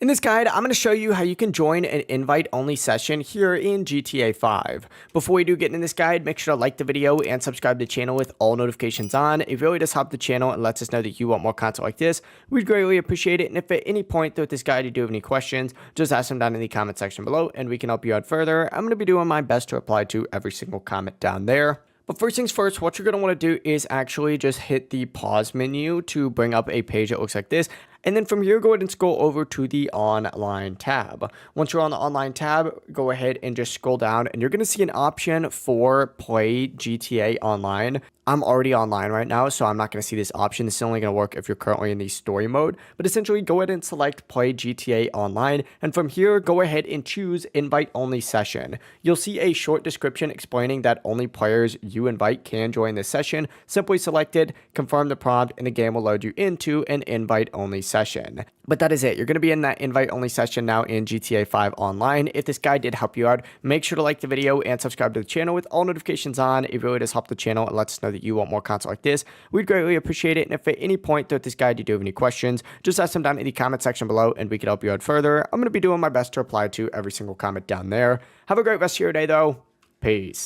In this guide, I'm going to show you how you can join an invite-only session here in GTA 5. Before we do get in this guide, make sure to like the video and subscribe to the channel with all notifications on. It really does help the channel and lets us know that you want more content like this. We'd greatly appreciate it, and if at any point throughout this guide you do have any questions, just ask them down in the comment section below and we can help you out further. I'm going to be doing my best to reply to every single comment down there. But first things first, what you're going to want to do is actually just hit the pause menu to bring up a page that looks like this. And then from here, go ahead and scroll over to the online tab. Once you're on the online tab, go ahead and just scroll down and you're going to see an option for play GTA Online. I'm already online right now, so I'm not going to see this option. This is only going to work if you're currently in the story mode. But essentially, go ahead and select Play GTA Online. And from here, go ahead and choose Invite Only Session. You'll see a short description explaining that only players you invite can join this session. Simply select it, confirm the prompt, and the game will load you into an Invite Only Session. But that is it. You're going to be in that invite only session now in GTA 5 Online. If this guide did help you out, make sure to like the video and subscribe to the channel with all notifications on. It really does help the channel and lets us know that you want more content like this. We'd greatly appreciate it. And if at any point throughout this guide you do have any questions, just ask them down in the comment section below and we can help you out further. I'm going to be doing my best to reply to every single comment down there. Have a great rest of your day though. Peace.